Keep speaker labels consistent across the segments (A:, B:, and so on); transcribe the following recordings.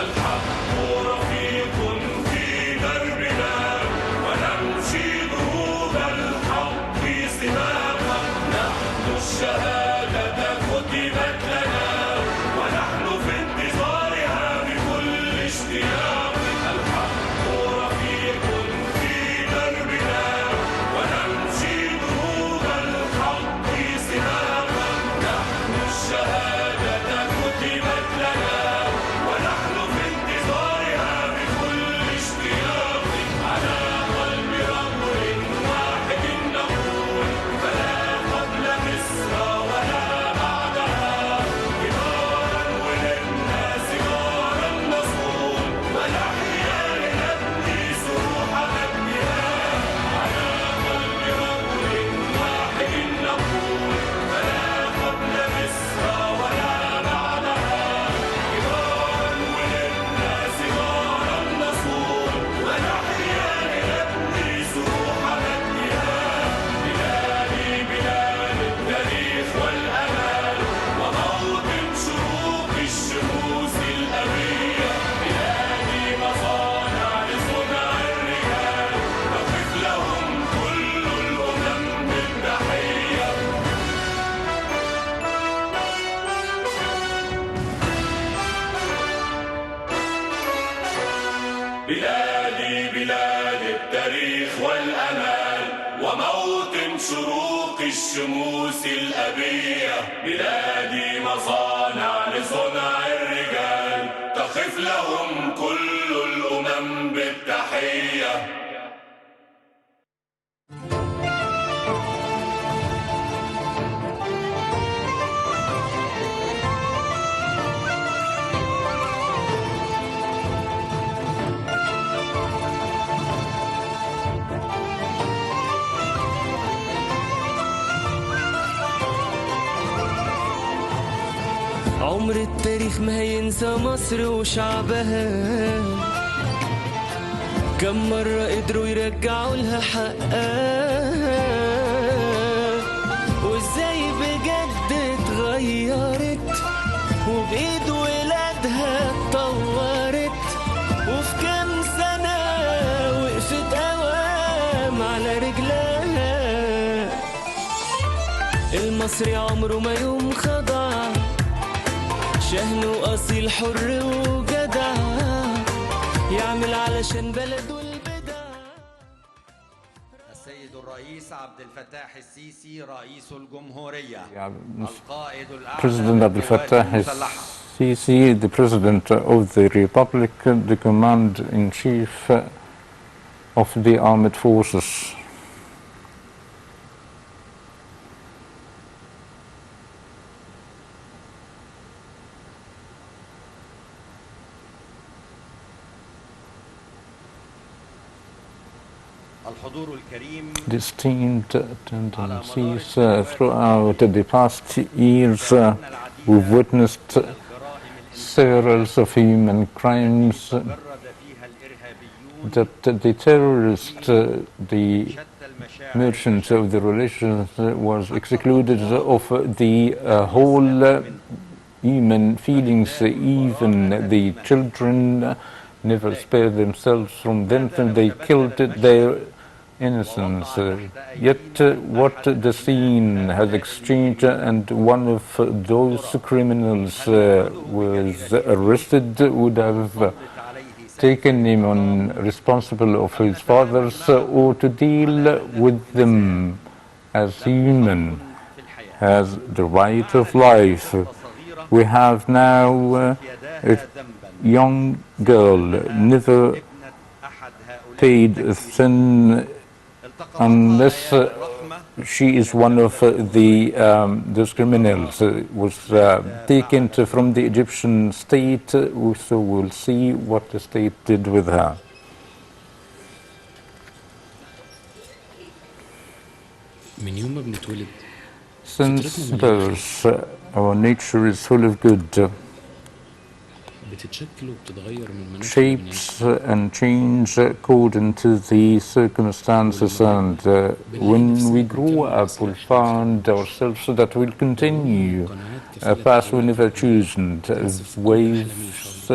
A: الحق رفيق في دربنا ونمشي دروب الحق سباقا. نحن الشهادة كتبت لنا ونحن في انتظارها بكل اشتياق. الحق رفيق في دربنا ونمشي دروب الحق سباقا. نحن الشهادة كتبت لنا ونحن في انتظارها بكل اشتياق. على قلب رجل واحد نقول فلا قبل مصر ولا بعدها. كبارا وللناس صغارا نصون ونحيا لنبني سروح مجدها. على قلب رجل واحد نقول فلا قبل مصر ولا بعدها. كبارا وللناس صغارا نصون ونحيا لنبني سروح مجدها. بلادي بلاد التاريخ والأمال وموطن شروق الشموس الأبية. بلادي مصانع لصنع الرجال نقف لهم كل الأمم بالتحية. بلادي بلاد التاريخ والأمال وموطن شروق الشموس الأبية. بلادي مصانع لصنع الرجال تقف لهم كل الأمم بالتحية.
B: عمر التاريخ ما هينسى مصر وشعبها. كم مرة قدروا يرجعوا لها حقها وازاي بجد اتغيرت وبإيد ولادها اتطورت. وفي كام سنة وقفت قوام على رجلها. المصري عمره ما يوم خضع شهن وأصيل حر وجدع يعمل علشان بلده البدع.
C: السيد الرئيس عبد الفتاح السيسي رئيس الجمهورية القائد الأعلى
D: President Abdel Fattah al-Sisi, the President of the Republic, the Command-in-Chief of the Armed Forces. The esteemed tendencies throughout the past years, we've witnessed serials of human crimes that the terrorists, the merchants of the religion was excluded of the whole human feelings. Even the children never spared themselves from them, and they killed their innocence. Yet what the scene has exchanged, and one of those criminals was arrested, would have taken him on responsible of his fathers, or to deal with them as human, as the right of life. We have now a young girl, never paid a sin unless she is one of those criminals, was taken from the Egyptian state, so we'll see what the state did with her. Since birth, our nature is full of good. Shapes and change according to the circumstances, and when we grow up we'll find ourselves that we'll continue a path we never chosen. Waves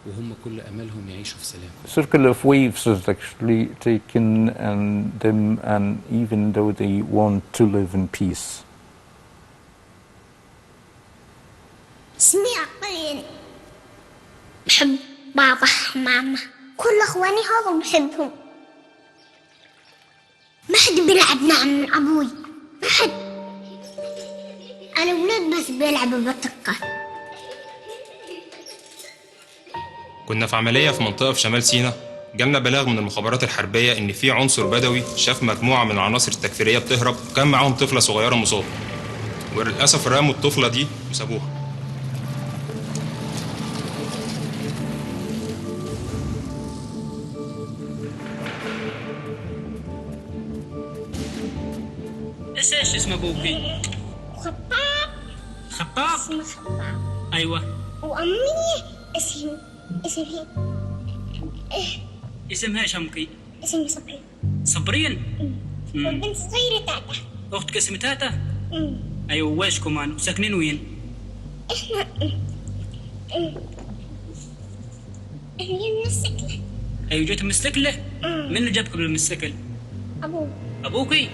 E: وهم كل أملهم يعيشوا في سلام.
D: Circle of waves is actually taken and them, and even though they want to live in peace.
F: اسمي عقلين. بحب بابا وماما، كل اخواني هذا بحبهم. ما حد بيلعب مع من ابوي، ما حد. الاولاد بس بيلعبوا بالطقة.
G: كنا في عملية في منطقة في شمال سيناء، جالنا بلاغ من المخابرات الحربية إن في عنصر بدوي شاف مجموعة من العناصر التكفيرية بتهرب، وكان معاهم طفلة صغيرة مصابة، وللأسف رموا الطفلة دي وسابوها.
H: ايش اسم ابوكي؟
F: خطاب.
H: خطاب؟
F: اسمه خطاب.
H: ايوه.
F: وامي اسمها
H: اسمها ايش امك؟
F: اسمها صبري.
H: صبرين؟
F: وبنت صغيرة تاتا.
H: اختك اسمها تاتا؟ ايوه. وايش كمان؟ ساكنين وين؟
F: احنا من السكلة.
H: ايوه جيت من السكلة؟ من اللي جابك من السكل؟ ابوكي؟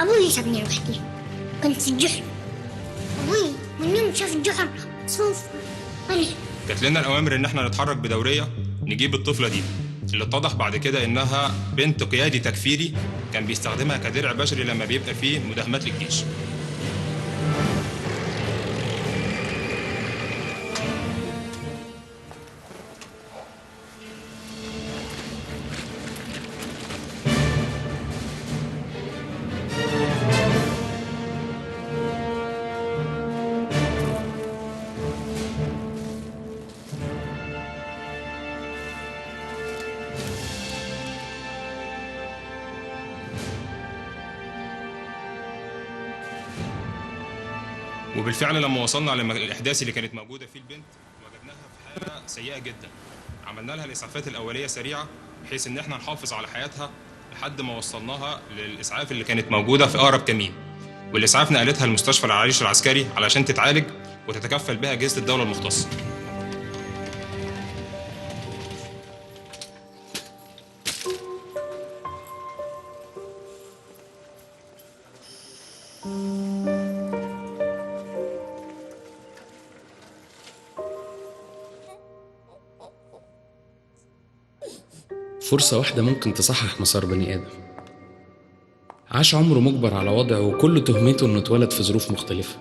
F: ابوي سابني لوحدي، كنت في الجحر. ابوي من يوم شاف الجحر صوف طلع.
G: جات لنا الأوامر إن إحنا نتحرك بدورية نجيب الطفلة دي، اللي اتضح بعد كده إنها بنت قيادي تكفيري كان بيستخدمها كدرع بشري لما بيبقى فيه مداهمات للجيش. وبالفعل لما وصلنا للأحداث اللي كانت موجودة في البنت وجدناها في حالة سيئة جدا. عملنا لها الإسعافات الأولية سريعة بحيث إن احنا نحافظ على حياتها لحد ما وصلناها للإسعاف اللي كانت موجودة في أقرب كمين. والإسعاف نقلتها لمستشفى العريش العسكري علشان تتعالج وتتكفل بها أجهزة الدولة المختصة.
E: فرصة واحدة ممكن تصحح مسار بني آدم. عاش عمره مجبر على وضعه وكل تهمته إنه اتولد في ظروف مختلفة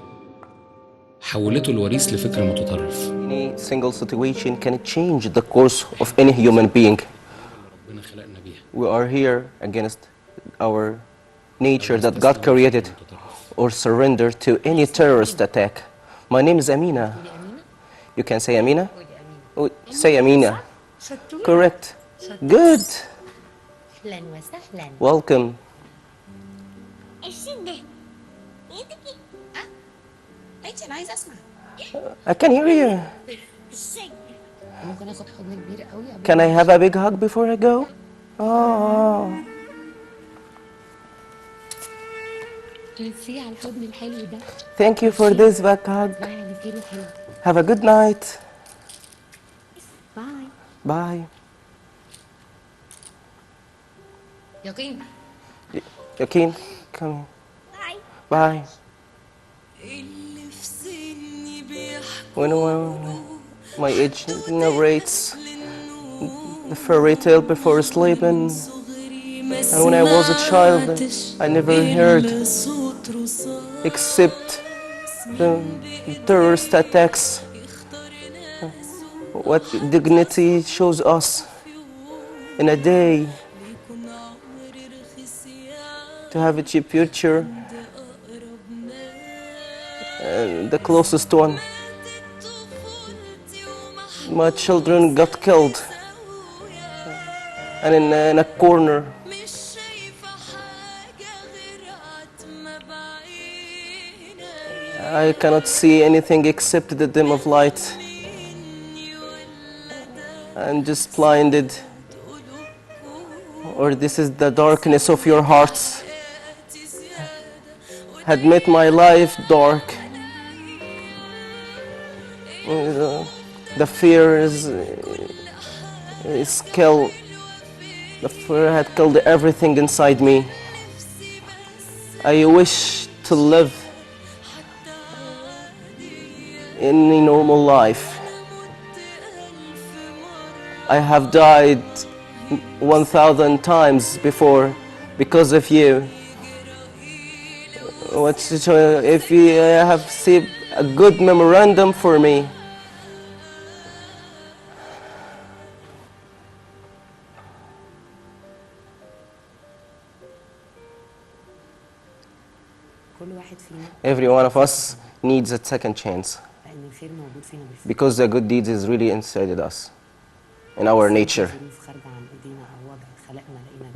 E: حولته الوريث لفكر متطرف.
I: Any single situation can change the course of any human being.
E: ربنا خلقنا بيها.
I: We are here against our nature that God created or surrender to any terrorist attack. My name is Amina. You can say Amina? Oh, say Amina. Correct. Good.
F: اهلا وسهلا.
I: Welcome.
F: ايش ده؟ يدك
J: ايتي انا عايزه اسمع.
I: I can hear you.
J: ممكن اخد حضن كبير قوي.
I: Can I have a big hug before I go? Oh.
J: ميرسي على الحضن الحلو ده.
I: Thank you for this big hug.
J: باي على كده حلو.
I: Have a good night.
J: باي.
I: Bye.
J: يقين.
I: Yakin, come here. Bye. When my age narrates the fairy tale before sleeping, and when I was a child, I never heard except the terrorist attacks. What dignity shows us in a day to have a cheap future, the closest one. My children got killed and in a corner. I cannot see anything except the dim of light. I'm just blinded. Or this is the darkness of your hearts. Had made my life dark. The fear is kill. The fear had killed everything inside me. I wish to live in a normal life. I have died 1,000 times before because of you. If you have seen a good memorandum for me. Every one of us needs a second chance because the good deeds is really inside us, in our nature.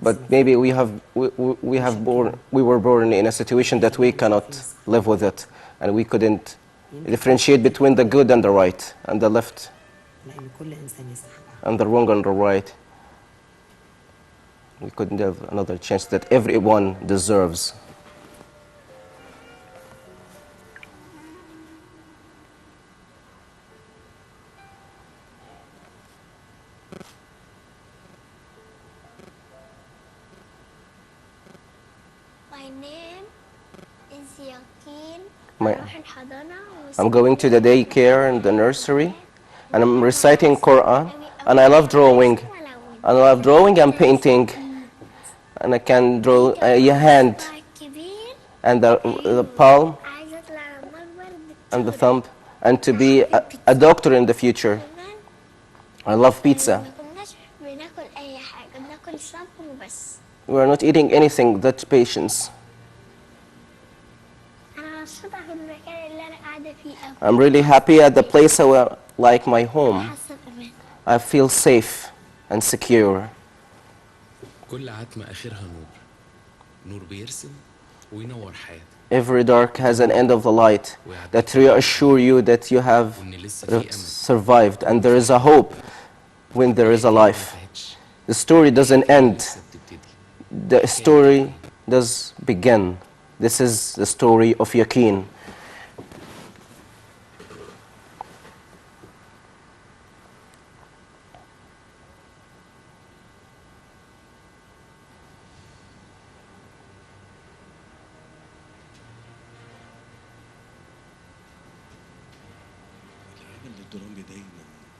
I: But maybe we were born in a situation that we cannot live with it, and we couldn't differentiate between the good and the right, and the left, and the wrong and the right. We couldn't have another chance that everyone deserves.
F: My name is Yakin.
I: I'm going to the daycare and the nursery, and I'm reciting Quran, and I love drawing. I love drawing and painting, and I can draw a hand, and the palm, and the thumb, and to be a doctor in the future. I love pizza. We are not eating anything, that's patience. I'm really happy at the place like my home. I feel safe and secure. Every dark has an end of the light that reassure you that you have survived, and there is a hope when there is a life. The story doesn't end. The story does begin. This is the story of Yakin.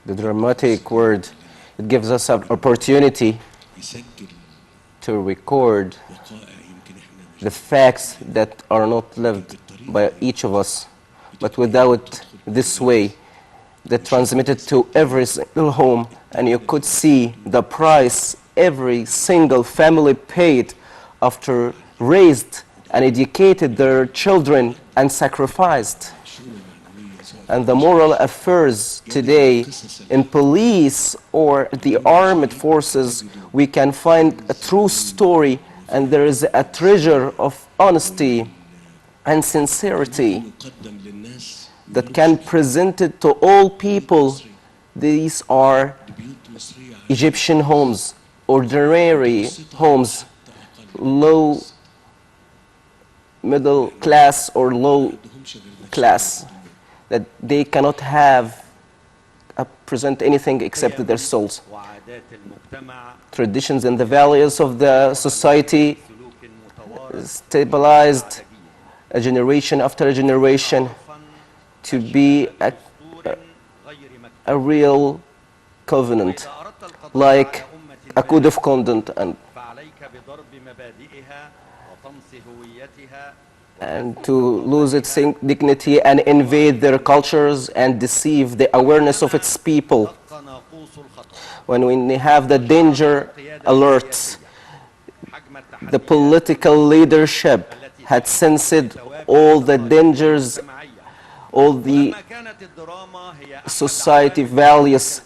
I: The dramatic word, it gives us an opportunity to record the facts that are not lived by each of us, but without this way, that transmitted to every single home, and you could see the price every single family paid after raised and educated their children and sacrificed. And the moral affairs today in police or the armed forces, we can find a true story, and there is a treasure of honesty and sincerity that can present it to all people. These are Egyptian homes, ordinary homes, low, middle class or low class, that they cannot have present anything except their souls. Traditions and the values of the society stabilized a generation after a generation to be a real covenant, like a code of conduct, and to lose its dignity and invade their cultures and deceive the awareness of its people. When we have the danger alerts, the political leadership had sensed all the dangers, all the society values,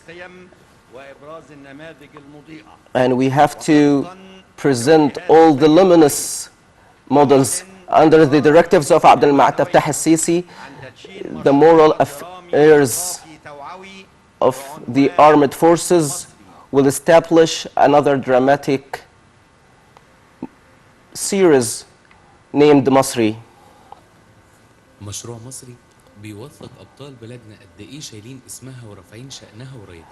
I: and we have to present all the luminous models under the directives of Abdel Fattah al-Sisi. The moral affairs of the armed forces will establish another dramatic series named Masri.
E: بيوثق أبطال بلادنا قد إيه شايلين اسمها ورافعين شأنها ورايتها.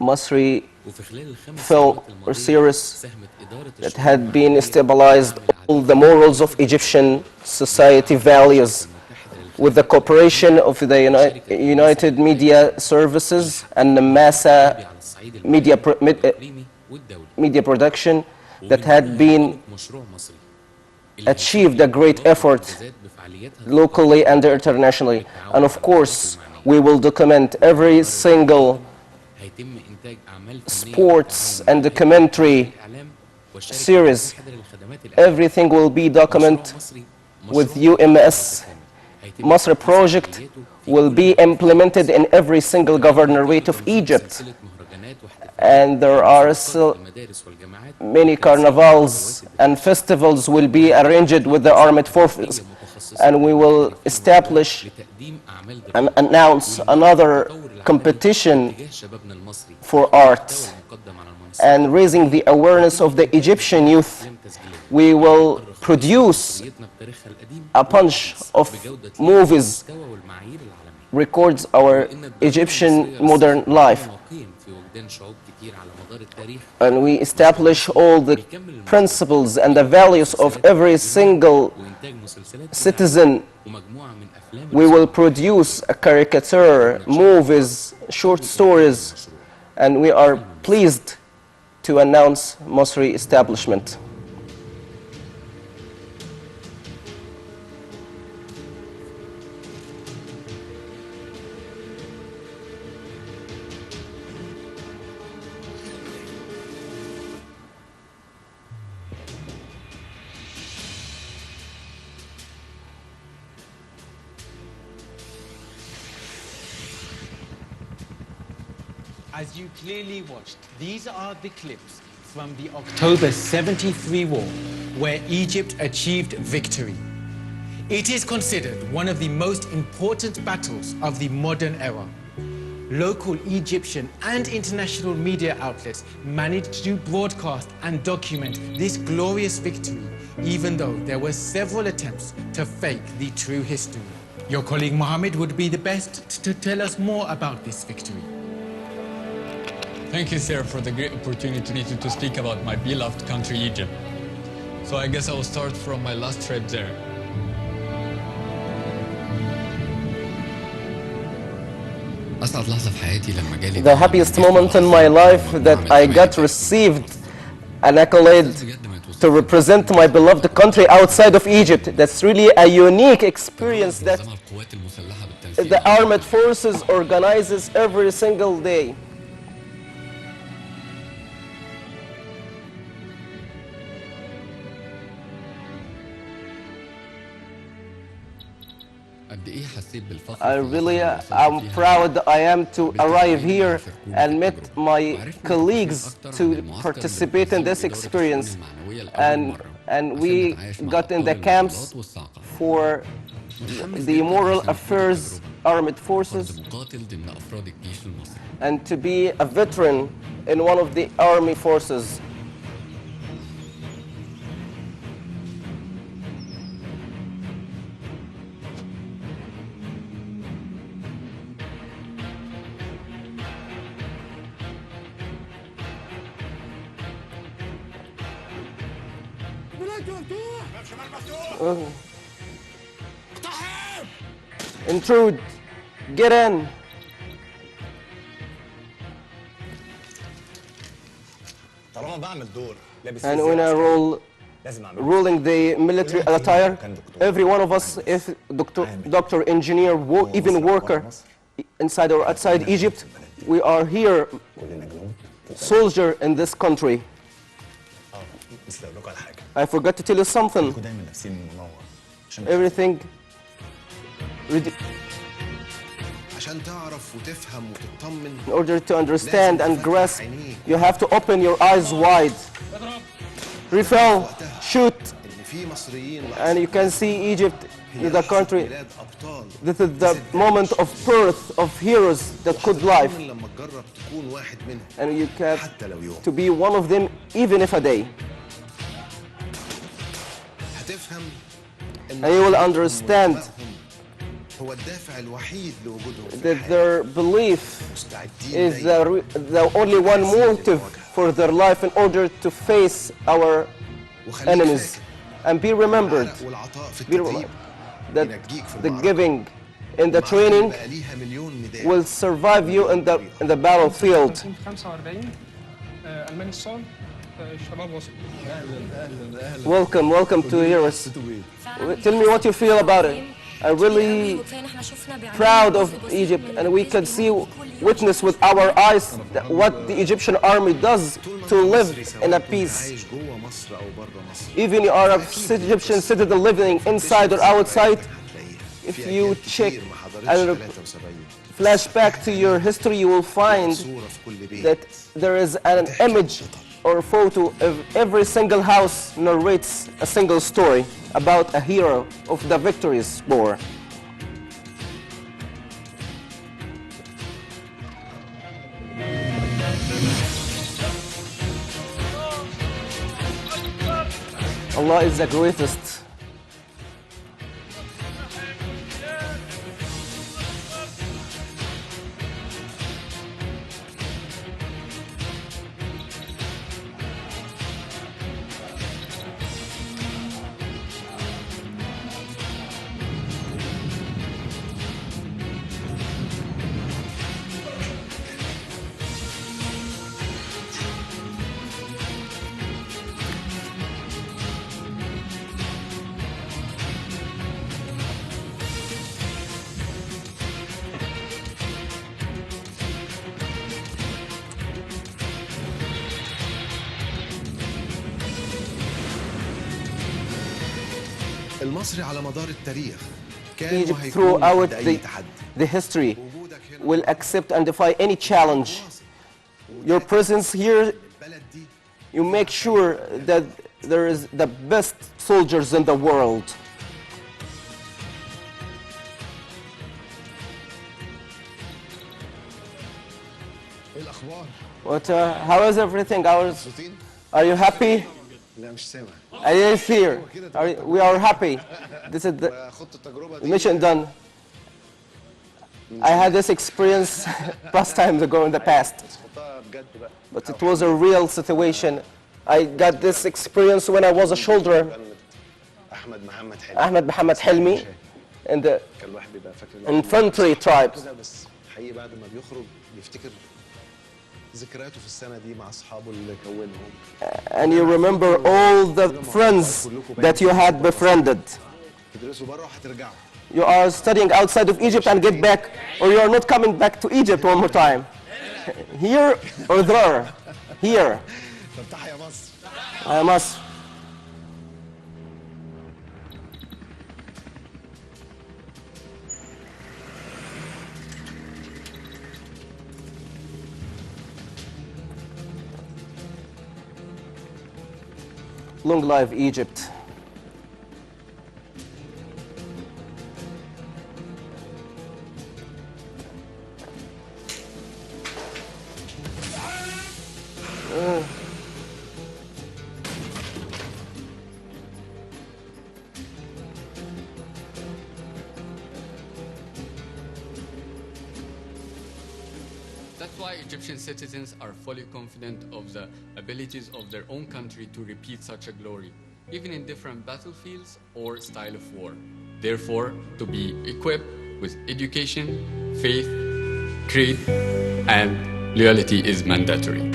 I: Masri
E: وفي خلال الخمس
I: film
E: سنوات
I: or
E: الماضية
I: series
E: ساهمت إدارة
I: that
E: الشؤون
I: had been
E: المحلية
I: stabilized all the morals of Egyptian society values with the cooperation of the United Media Services and the Massa
E: على الصعيد
I: media production that had been
E: مشروع مصري
I: achieved a great effort locally and internationally. And of course, we will document every single
E: هيتم إنتاج أعمال فنية
I: sports and documentary series. Everything will be documented with UMS. Masri project will be implemented in every single governorate of Egypt. And there are still many carnivals and festivals will be arranged with the armed forces. And we will establish and announce another competition for art and raising the awareness of the Egyptian youth. We will produce a bunch of movies records our Egyptian modern life. And we establish all the principles and the values of every single citizen. We will produce a caricature, movies, short stories, and we are pleased to announce Masri establishment.
K: As you clearly watched, these are the clips from the October 73 war, where Egypt achieved victory. It is considered one of the most important battles of the modern era. Local Egyptian and international media outlets managed to broadcast and document this glorious victory, even though there were several attempts to fake the true history. Your colleague Mohammed would be the best to tell us more about this victory.
L: Thank you, sir, for the great opportunity to speak about my beloved country, Egypt. So I guess I will start from my last trip there.
I: The happiest moment in my life that I got received an accolade to represent my beloved country outside of Egypt. That's really a unique experience that the armed forces organizes every single day. I'm proud I am to arrive here and meet my colleagues to participate in this experience. And we got in the camps for the moral affairs armed forces and to be a veteran in one of the army forces. Intrude. Get in. And when I ruling the military attire, every one of us, if doctor, engineer, even worker, inside or outside Egypt, we are here, soldier in this country. I forgot to tell you something. Everything. In order to understand and grasp, you have to open your eyes wide. Refill, shoot. And you can see Egypt, the country. This is the moment of birth of heroes that could life. And you have to be one of them, even if a day. And you will understand that their belief is the only one motive for their life in order to face our enemies. And be remembered that the giving and the training will survive you in the battlefield. Welcome to yours. Tell me what you feel about it. I'm really proud of Egypt, and we can witness with our eyes what the Egyptian army does to live in a peace. Even you are an Egyptian citizen living inside or outside, if you check and flash back to your history, you will find that there is an image or photo of every single house narrates a single story about a hero of the victorious war. Allah is the greatest. Egypt throughout the history will accept and defy any challenge. Your presence here, you make sure that there is the best soldiers in the world. How is everything? Are you happy? I didn't fear. We are happy. This is the mission done. I had this experience past times ago in the past, but it was a real situation. I got this experience when I was a soldier. Ahmed Mohammed Helmi in the infantry tribe. And you remember all the friends that you had befriended. You are studying outside of Egypt and get back, or you are not coming back to Egypt one more time. Here or there? Here. I must. Long live Egypt.
L: That's why Egyptian citizens are fully confident of the abilities of their own country to repeat such a glory, even in different battlefields or style of war. Therefore, to be equipped with education, faith, creed, and loyalty is mandatory.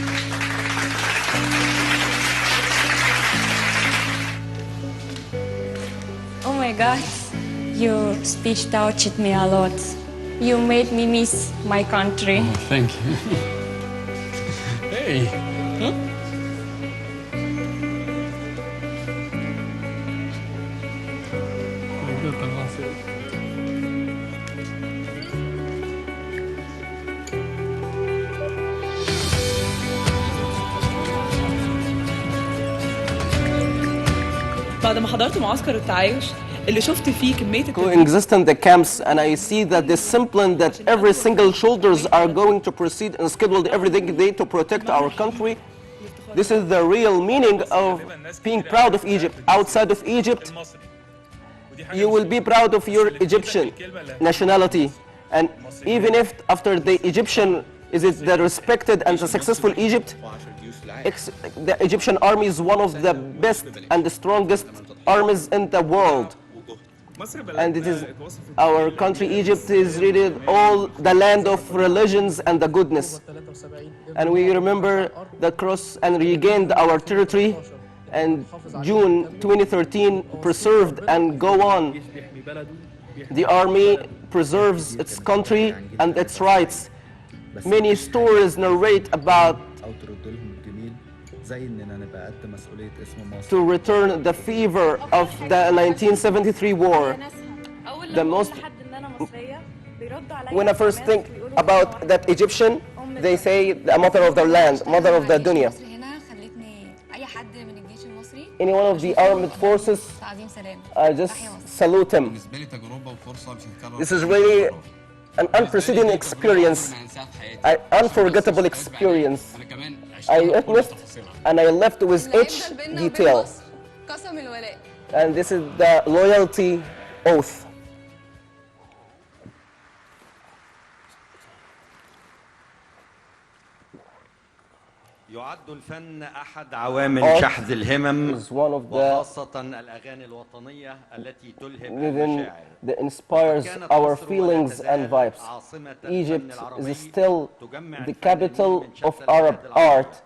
M: Oh my God, your speech touched me a lot. You made me miss my country.
L: Oh, thank you. Hey.
N: بعد ما حضرت معسكر التعايش اللي شفت فيه كمية
I: coexist in the camps, and I see that discipline that every single soldiers are going to proceed and scheduled every day to protect our country. This is the real meaning of being proud of Egypt. Outside of Egypt, you will be proud of your Egyptian nationality. And even if after the Egyptian is it the respected and the successful Egypt, the Egyptian army is one of the best and the strongest armies in the world. And it is our country, Egypt, is really all the land of religions and the goodness. And we remember the cross and regained our territory. And June 2013 preserved and go on. The army preserves its country and its rights. Many stories narrate about to return the fever of the 1973 war. The most, when I first think about that Egyptian, they say the mother of their land, mother of the dunya. Any one of the armed forces, I just salute him. This is really an unprecedented experience, an unforgettable experience. I witnessed and I left with each detail. And this is the loyalty oath.
C: يعد الفن أحد عوامل شحذ الهمم وخاصة الأغاني الوطنية التي تلهم المشاعر.
I: That inspires our feelings and vibes. Egypt is still the capital of Arab art.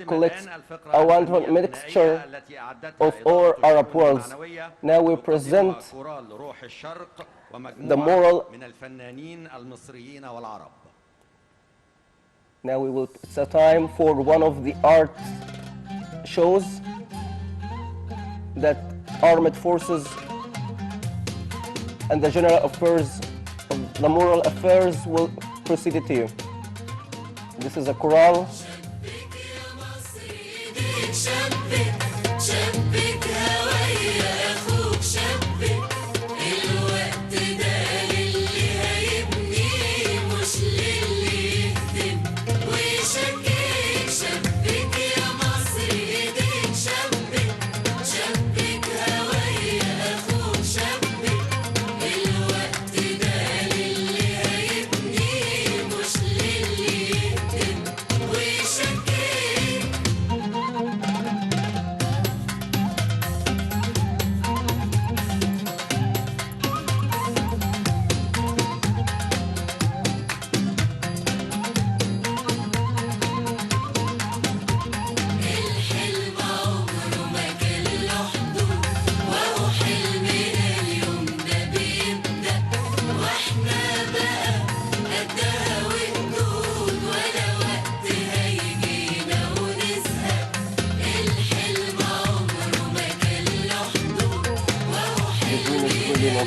I: Collects a wonderful mixture of all Arab worlds. Now we present the moral. Now we will, it's a time for one of the art shows that armed forces and the general affairs, the moral affairs will proceed to you. This is a choral.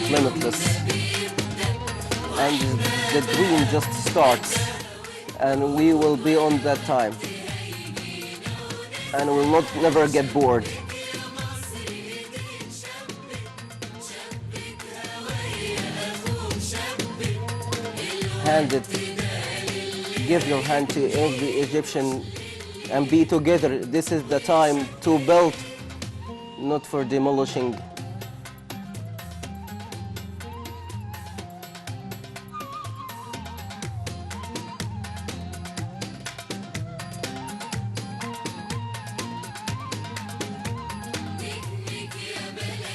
I: Limitless, and the dream just starts, and we will be on that time, and we'll not never get bored. Hand it, give your hand to every Egyptian, and be together. This is the time to build, not for demolishing.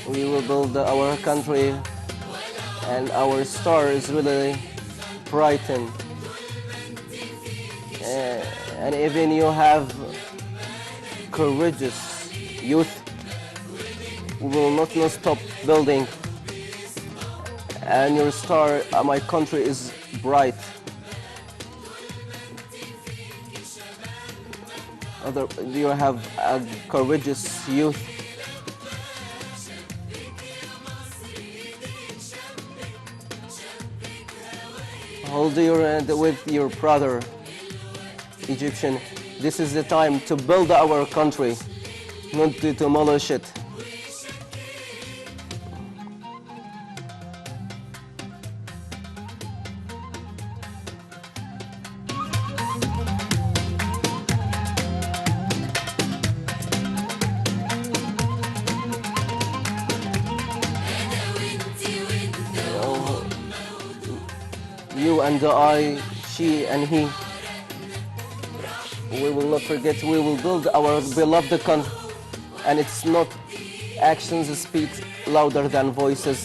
I: We will build our country, and our star is really brightened. And even you have courageous youth, we will not stop building. And your star, my country, is bright. You have a courageous youth. Hold your hand with your brother, Egyptian. This is the time to build our country, not to demolish it. and I, she and he. We will not forget, we will build our beloved country. And it's not actions speak louder than voices.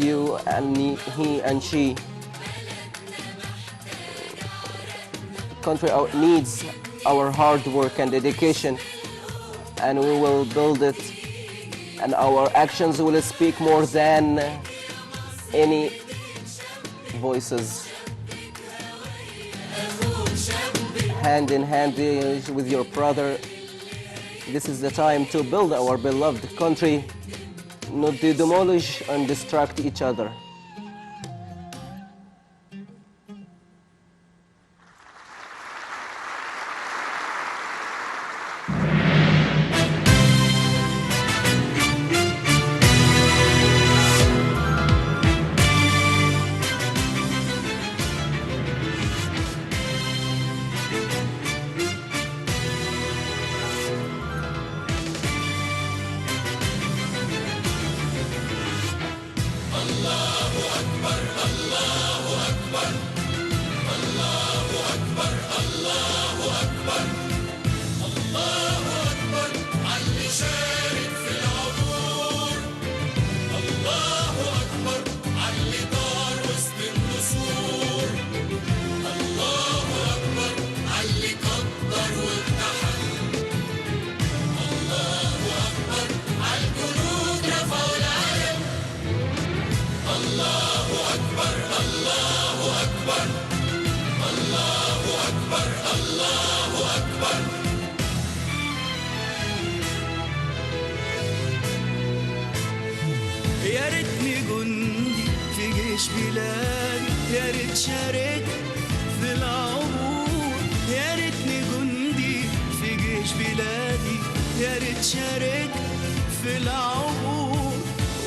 I: You and me, he and she. Country needs our hard work and dedication, and we will build it, and our actions will speak more than any voices. Hand in hand with your brother, this is the time to build our beloved country, not to demolish and distract each other.
B: يا ريتني جندي في جيش بلادي، يا ريت شاركت في العبور، يا ريتني جندي في جيش بلادي، يا ريت شاركت في العبور،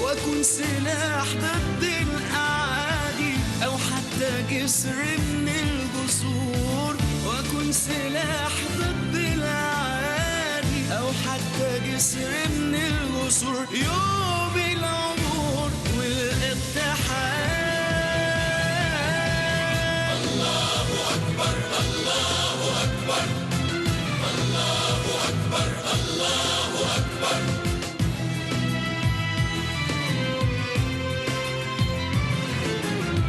B: واكون سلاح ضد الاعادي او حتى جسر من الجسور، واكون سلاح ضد الاعادي او حتى جسر من الجسور. يوم العبور والاتحاد. الله اكبر الله اكبر الله اكبر الله اكبر.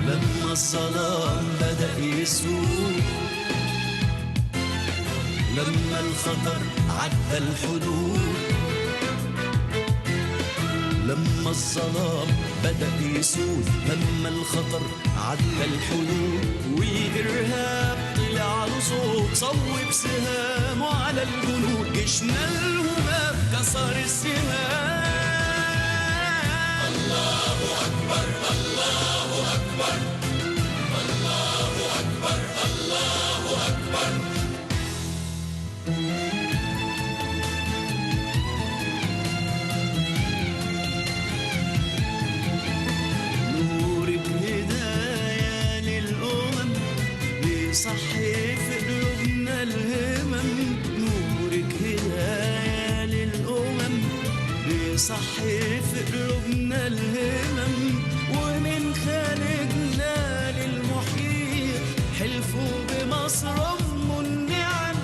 B: لما الظلام بدأ يسود، لما الخطر عدى الحدود، لما الظلام بدأ يسود، لما الخطر عدى الحدود، والإرهاب طلع له صوت صوب سهامه على الجنود، جيشنا الهمام كسر السهام. الله أكبر الله أكبر الله أكبر الله أكبر. نورك هداية للأمم بيصحي في قلوبنا الهمم، نورك هداية للأمم بيصحي في قلوبنا الهمم، ومن خارجنا للمحيط حلفوا بمصر أم النعم،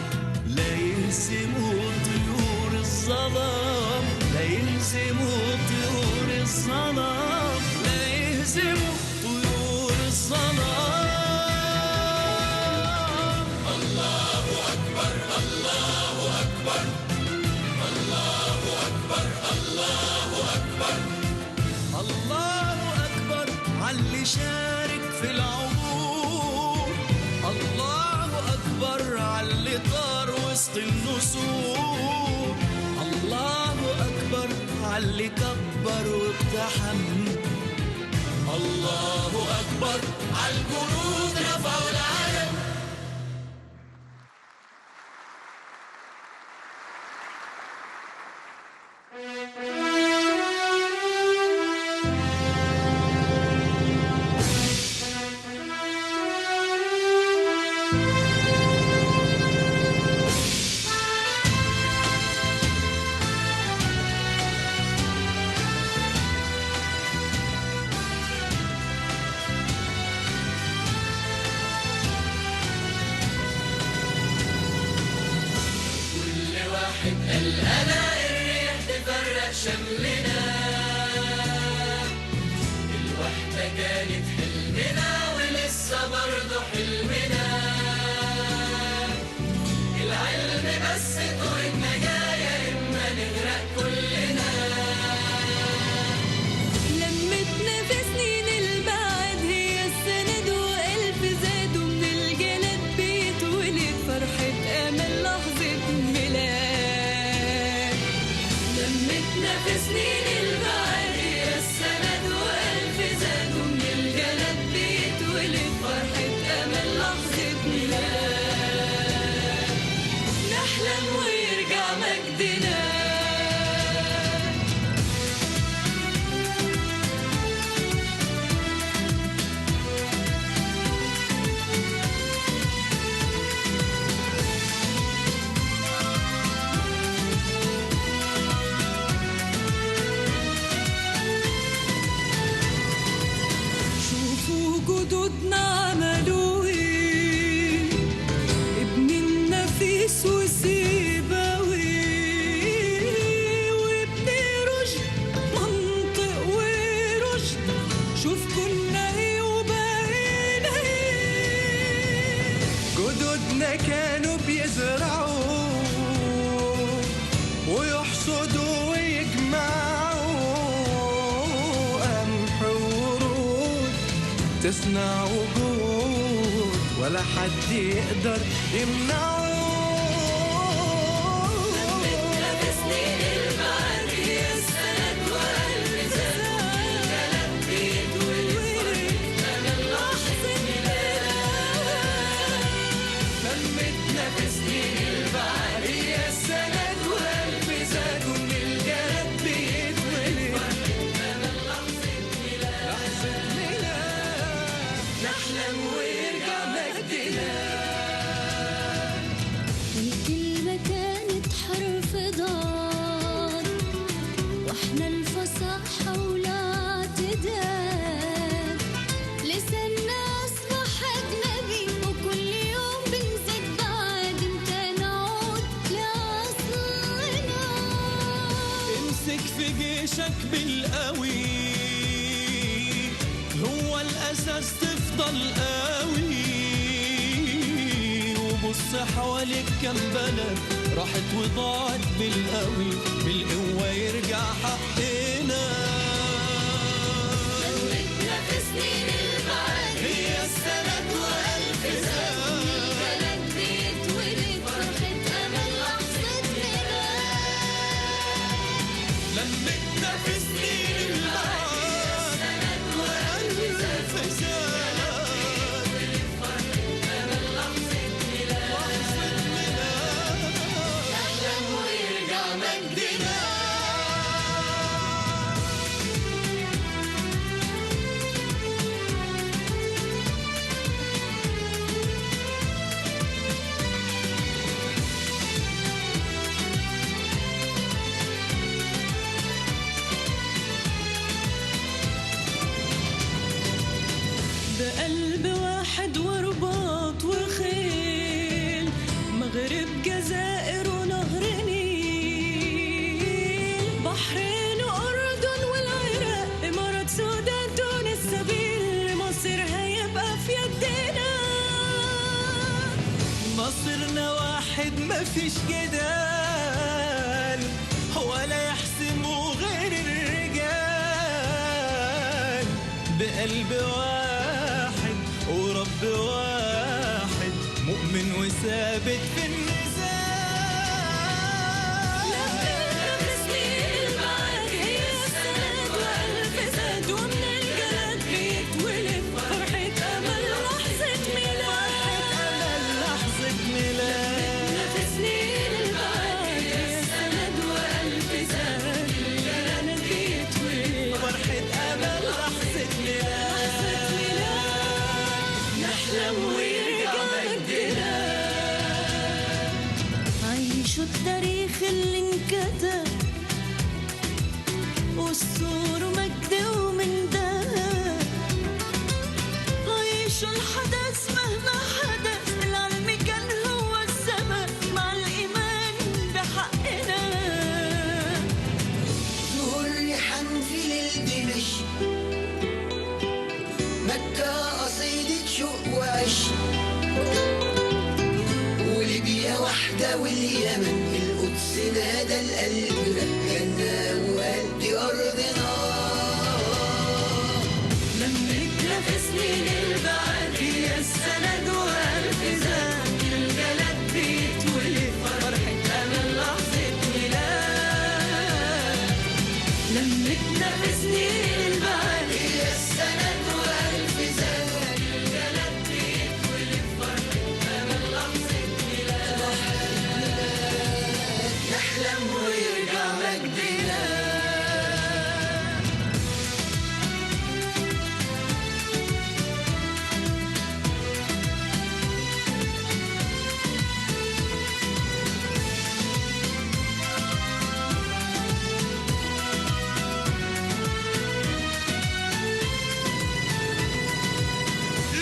B: لا يهزموا طيور الظلام، لا يهزموا طيور الظلام، لا يهزموا طيور الظلام. الله أكبر الله أكبر الله أكبر الله أكبر. الله أكبر عاللي شارك في العبور، الله أكبر عاللي طار وسط النسور، الله أكبر عاللي كبر واقتحم، الله أكبر عالجنود رفعوا العلم. شملنا، الوحدة كانت حلمنا ولسه برضه حلمنا، العلم بس طريق نجاة إما نغرق كلنا.
M: لمتنا في سنين البعد هي السند وألف زاد ومن الجلد بيتولد فرحة أمل لحظة ميلاد.
B: لمتنا في سنين البعد هي السند وألف زاد ومن الجلد بيتولد فرحة أمل لحظة ميلاد، نحلم ويرجع مجدنا.
M: شوفوا جدودنا عملوا ايه، ابن النفيس وسيبوي وابن رشد منطق ورشد، شوف كنا ايه وبقينا ايه.
B: جدودنا كانوا بيزرعوا ويحصدوا ويجمعوا قمح ورود تصنع وجود ولا حد يقدر يمنعه. لمتنا في سنين البعد هي السند وألف زاد ومن الجلد بيتولد أمل لحظة ميلاد. لمتنا في سنين البعد هي السند وألف زاد ومن الجلد بيتولد أمل لحظة ميلاد، لحظة ميلاد، نحلم ويرجع مجدنا.
F: الكلمة كانت حرف ضاد واحنا الفصاحة والاعتدال، لساننا أصبح أجنبي وكل يوم بنزيد بعد امتى نعود لأصلنا.
B: امسك في جيشك بالقوي هو الأساس تفضل قوي، وبص حواليك كم بلد راحت وضاعت بالقوي، بالقوة يرجع حقنا. لمتنا في سنين البعد هي السند وألف زاد ومن الجلد بيتولد فرحة أمل لحظة ميلاد. لمتنا في سنين البعد هي السند وألف زاد ومن الجلد بيتولد فرحة أمل لحظة ميلاد، نحلم ويرجع مجدنا.
M: بقلب واحد ورباط وخيل، مغرب جزائر ونهر نيل، بحرين وأردن والعراق إمارات سودان تونس سبيل، مصر هيبقى في يدنا.
B: مصيرنا واحد مفيش جدال ولا يحسموا غير الرجال، بقلب واحد ورب واحد مؤمن وثابت في النزال. لمتنا في سنين البعد هي السند وألف زاد ومن الجلد بيتولد فرحة أمل لحظة ميلاد، لحظة ميلاد. لمتنا في سنين البعد هي السند وألف زاد ومن الجلد بيتولد فرحة أمل لحظة ميلاد، نحلم ويرجع مجدنا.
M: عيشوا التاريخ اللي انكتب والصور مجد ومن دهب، عيشوا الحدث مهما حدث، العلم كان هو السبب مع الإيمان بحقنا.
B: واليمن القدس نادى القلب غنى وقال دي أرضنا.
M: لمتنا في سنين البعد يا السند وألف زاد الجلد بيتولد فرحة أمل لحظة ميلاد. لمتنا في سنين البعد يا السند وألف زاد الجلد بيتولد فرحة أمل لحظة ميلاد. نحلم ويرجع مجدنا.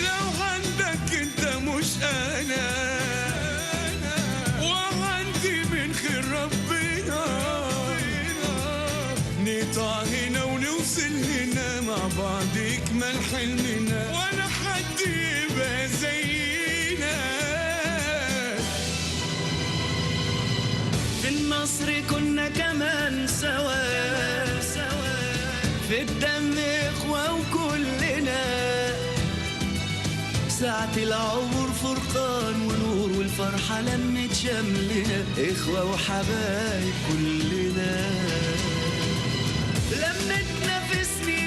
B: لو عندك انت مش انا وعندي من خير ربنا نقطع هنا ونوصل هنا مع بعض يكمل حلمنا ولا حد يبقى زينا.
M: في النصر كنا كمان سوا في الدم إخوة وكلنا. ساعة العمر فرقان ونور والفرحة لمت شملنا إخوة وحبايب كلنا. لمتنا في سنين